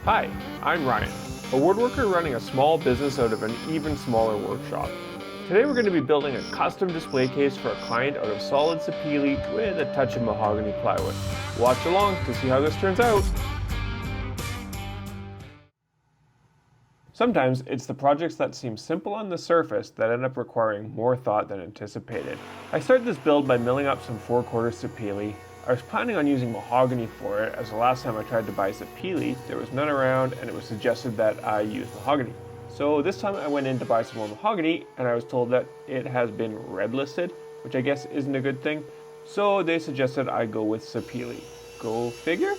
Hi, I'm Ryan, a woodworker running a small business out of an even smaller workshop. Today we're going to be building a custom display case for a client out of solid sapele with a touch of mahogany plywood. Watch along to see how this turns out. Sometimes it's the projects that seem simple on the surface that end up requiring more thought than anticipated. I started this build by milling up some 4/4 sapele. I was planning on using mahogany for it, as the last time I tried to buy sapele, there was none around and it was suggested that I use mahogany. So this time I went in to buy some more mahogany and I was told that it has been red listed, which I guess isn't a good thing. So they suggested I go with sapele. Go figure?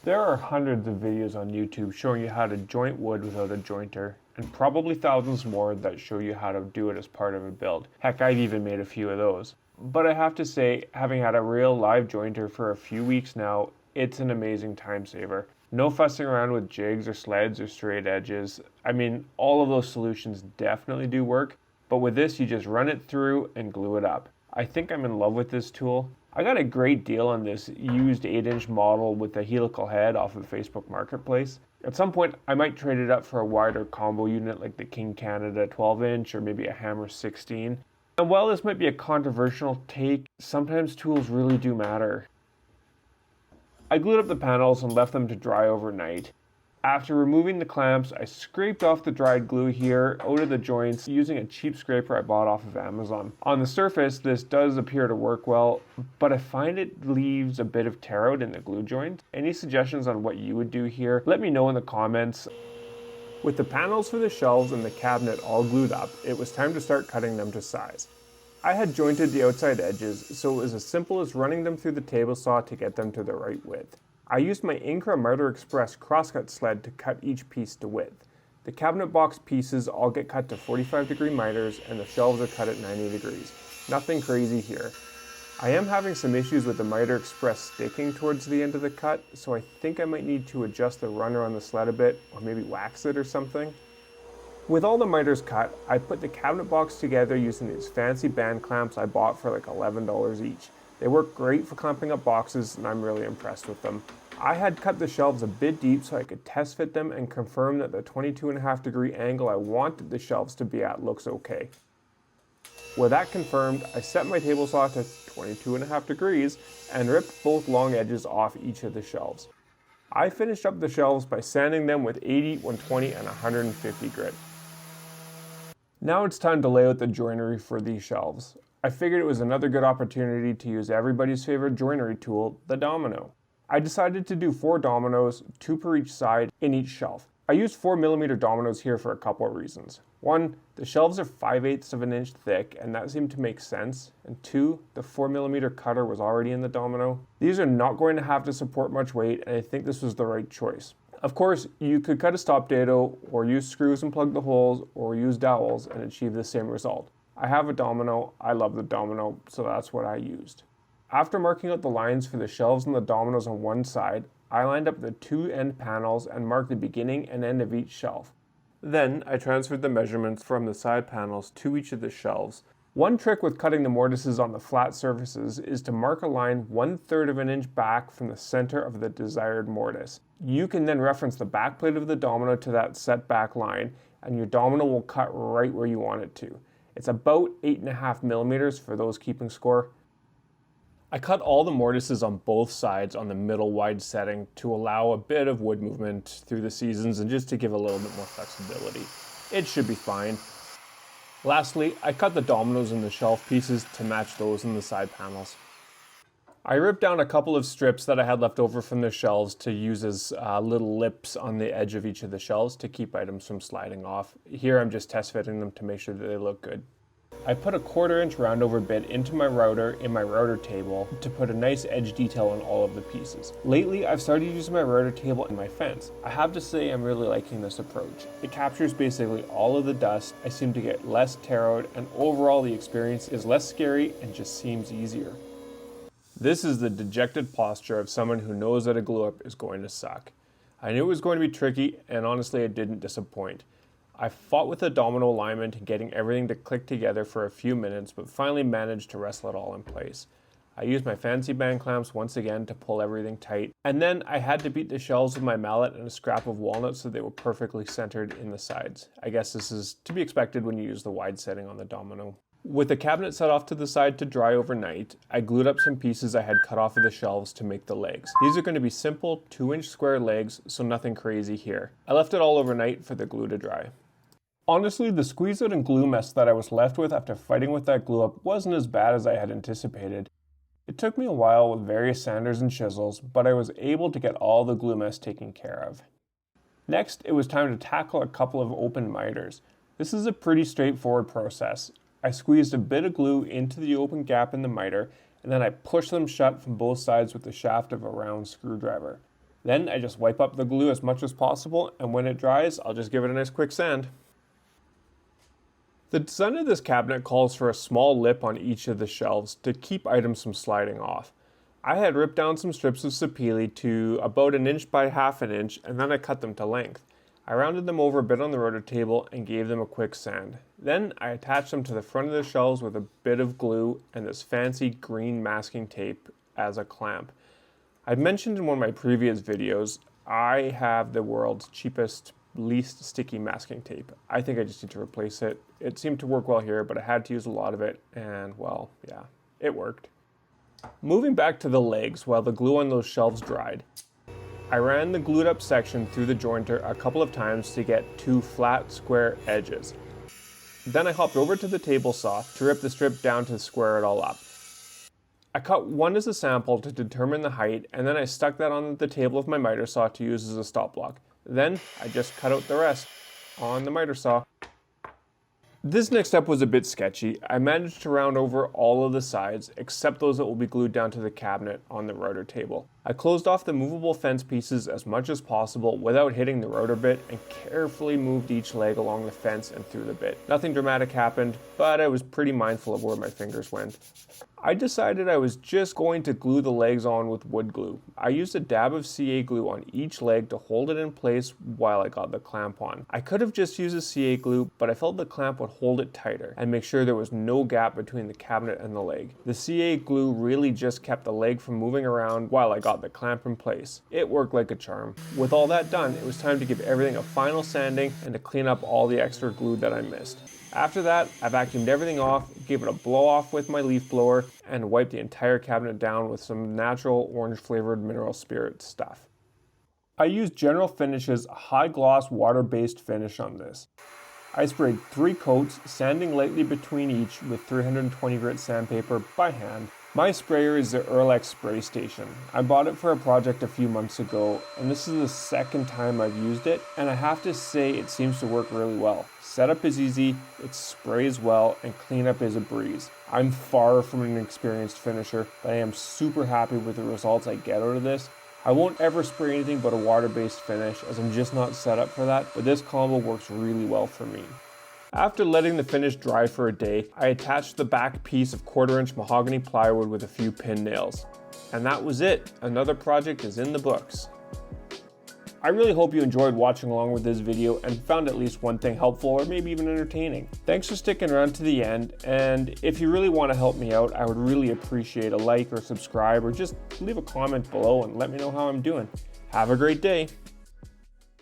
There are hundreds of videos on YouTube showing you how to joint wood without a jointer, and probably thousands more that show you how to do it as part of a build. Heck, I've even made a few of those. But I have to say, having had a real live jointer for a few weeks now, it's an amazing time saver. No fussing around with jigs or sleds or straight edges. I mean, all of those solutions definitely do work, but with this you just run it through and glue it up. I think I'm in love with this tool. I got a great deal on this used 8-inch model with a helical head off of Facebook Marketplace. At some point, I might trade it up for a wider combo unit like the King Canada 12-inch or maybe a Hammer 16. And while this might be a controversial take, sometimes tools really do matter. I glued up the panels and left them to dry overnight. After removing the clamps, I scraped off the dried glue here out of the joints using a cheap scraper I bought off of Amazon. On the surface, this does appear to work well, but I find it leaves a bit of tear out in the glue joint. Any suggestions on what you would do here? Let me know in the comments. With the panels for the shelves and the cabinet all glued up, it was time to start cutting them to size. I had jointed the outside edges, so it was as simple as running them through the table saw to get them to the right width. I used my Incra Miter Express crosscut sled to cut each piece to width. The cabinet box pieces all get cut to 45-degree miters and the shelves are cut at 90 degrees. Nothing crazy here. I am having some issues with the Miter Express sticking towards the end of the cut, so I think I might need to adjust the runner on the sled a bit or maybe wax it or something. With all the miters cut, I put the cabinet box together using these fancy band clamps I bought for like $11 each. They work great for clamping up boxes and I'm really impressed with them. I had cut the shelves a bit deep so I could test fit them and confirm that the 22.5-degree angle I wanted the shelves to be at looks okay. With that confirmed, I set my table saw to 22.5 degrees and ripped both long edges off each of the shelves. I finished up the shelves by sanding them with 80, 120, and 150 grit. Now it's time to lay out the joinery for these shelves. I figured it was another good opportunity to use everybody's favorite joinery tool, the domino. I decided to do 4 dominoes, 2 per each side, in each shelf. I used 4mm dominoes here for a couple of reasons. 1, the shelves are 5/8 of an inch thick, and that seemed to make sense. And 2, the 4mm cutter was already in the domino. These are not going to have to support much weight, and I think this was the right choice. Of course, you could cut a stop dado, or use screws and plug the holes, or use dowels and achieve the same result. I have a domino, I love the domino, so that's what I used. After marking out the lines for the shelves and the dominoes on one side, I lined up the 2 end panels and marked the beginning and end of each shelf. Then I transferred the measurements from the side panels to each of the shelves. One trick with cutting the mortises on the flat surfaces is to mark a line 1/3 of an inch back from the center of the desired mortise. You can then reference the back plate of the domino to that set back line, and your domino will cut right where you want it to. It's about 8.5mm for those keeping score. I cut all the mortises on both sides on the middle wide setting to allow a bit of wood movement through the seasons and just to give a little bit more flexibility. It should be fine. Lastly, I cut the dominoes in the shelf pieces to match those in the side panels. I ripped down a couple of strips that I had left over from the shelves to use as little lips on the edge of each of the shelves to keep items from sliding off. Here I'm just test fitting them to make sure that they look good. I put a 1/4 inch roundover bit into my router in my router table to put a nice edge detail on all of the pieces. Lately, I've started using my router table in my fence. I have to say I'm really liking this approach. It captures basically all of the dust, I seem to get less tear out, and overall the experience is less scary and just seems easier. This is the dejected posture of someone who knows that a glue up is going to suck. I knew it was going to be tricky, and honestly it didn't disappoint. I fought with the domino alignment and getting everything to click together for a few minutes, but finally managed to wrestle it all in place. I used my fancy band clamps once again to pull everything tight, and then I had to beat the shelves with my mallet and a scrap of walnut so they were perfectly centered in the sides. I guess this is to be expected when you use the wide setting on the domino. With the cabinet set off to the side to dry overnight, I glued up some pieces I had cut off of the shelves to make the legs. These are going to be simple 2-inch square legs, so nothing crazy here. I left it all overnight for the glue to dry. Honestly, the squeeze out and glue mess that I was left with after fighting with that glue up wasn't as bad as I had anticipated. It took me a while with various sanders and chisels, but I was able to get all the glue mess taken care of. Next, it was time to tackle a couple of open miters. This is a pretty straightforward process. I squeezed a bit of glue into the open gap in the miter, and then I pushed them shut from both sides with the shaft of a round screwdriver. Then I just wipe up the glue as much as possible, and when it dries, I'll just give it a nice quick sand. The design of this cabinet calls for a small lip on each of the shelves to keep items from sliding off. I had ripped down some strips of sapele to about 1 inch by 1/2 inch, and then I cut them to length. I rounded them over a bit on the rotor table and gave them a quick sand. Then I attached them to the front of the shelves with a bit of glue and this fancy green masking tape as a clamp. I mentioned in one of my previous videos, I have the world's cheapest, least sticky masking tape. I think I just need to replace it. It seemed to work well here, but I had to use a lot of it, and well, yeah, it worked. Moving back to the legs while the glue on those shelves dried, I ran the glued up section through the jointer a couple of times to get 2 flat, square edges. Then I hopped over to the table saw to rip the strip down to square it all up. I cut one as a sample to determine the height, and then I stuck that on the table with my miter saw to use as a stop block. Then I just cut out the rest on the miter saw. This next step was a bit sketchy. I managed to round over all of the sides except those that will be glued down to the cabinet on the router table. I closed off the movable fence pieces as much as possible without hitting the router bit and carefully moved each leg along the fence and through the bit. Nothing dramatic happened, but I was pretty mindful of where my fingers went. I decided I was just going to glue the legs on with wood glue. I used a dab of CA glue on each leg to hold it in place while I got the clamp on. I could have just used a CA glue, but I felt the clamp would hold it tighter and make sure there was no gap between the cabinet and the leg. The CA glue really just kept the leg from moving around while I got the clamp in place. It worked like a charm. With all that done, it was time to give everything a final sanding and to clean up all the extra glue that I missed. After that, I vacuumed everything off, gave it a blow off with my leaf blower, and wiped the entire cabinet down with some natural orange flavored mineral spirit stuff. I used General Finish's high gloss water-based finish on this. I sprayed 3 coats, sanding lightly between each with 320 grit sandpaper by hand. My sprayer is the Erlex Spray Station. I bought it for a project a few months ago, and this is the second time I've used it, and I have to say it seems to work really well. Setup is easy, it sprays well, and cleanup is a breeze. I'm far from an experienced finisher, but I am super happy with the results I get out of this. I won't ever spray anything but a water-based finish, as I'm just not set up for that, but this combo works really well for me. After letting the finish dry for a day, I attached the back piece of 1/4-inch mahogany plywood with a few pin nails. And that was it. Another project is in the books. I really hope you enjoyed watching along with this video and found at least one thing helpful or maybe even entertaining. Thanks for sticking around to the end, and if you really want to help me out, I would really appreciate a like or subscribe or just leave a comment below and let me know how I'm doing. Have a great day.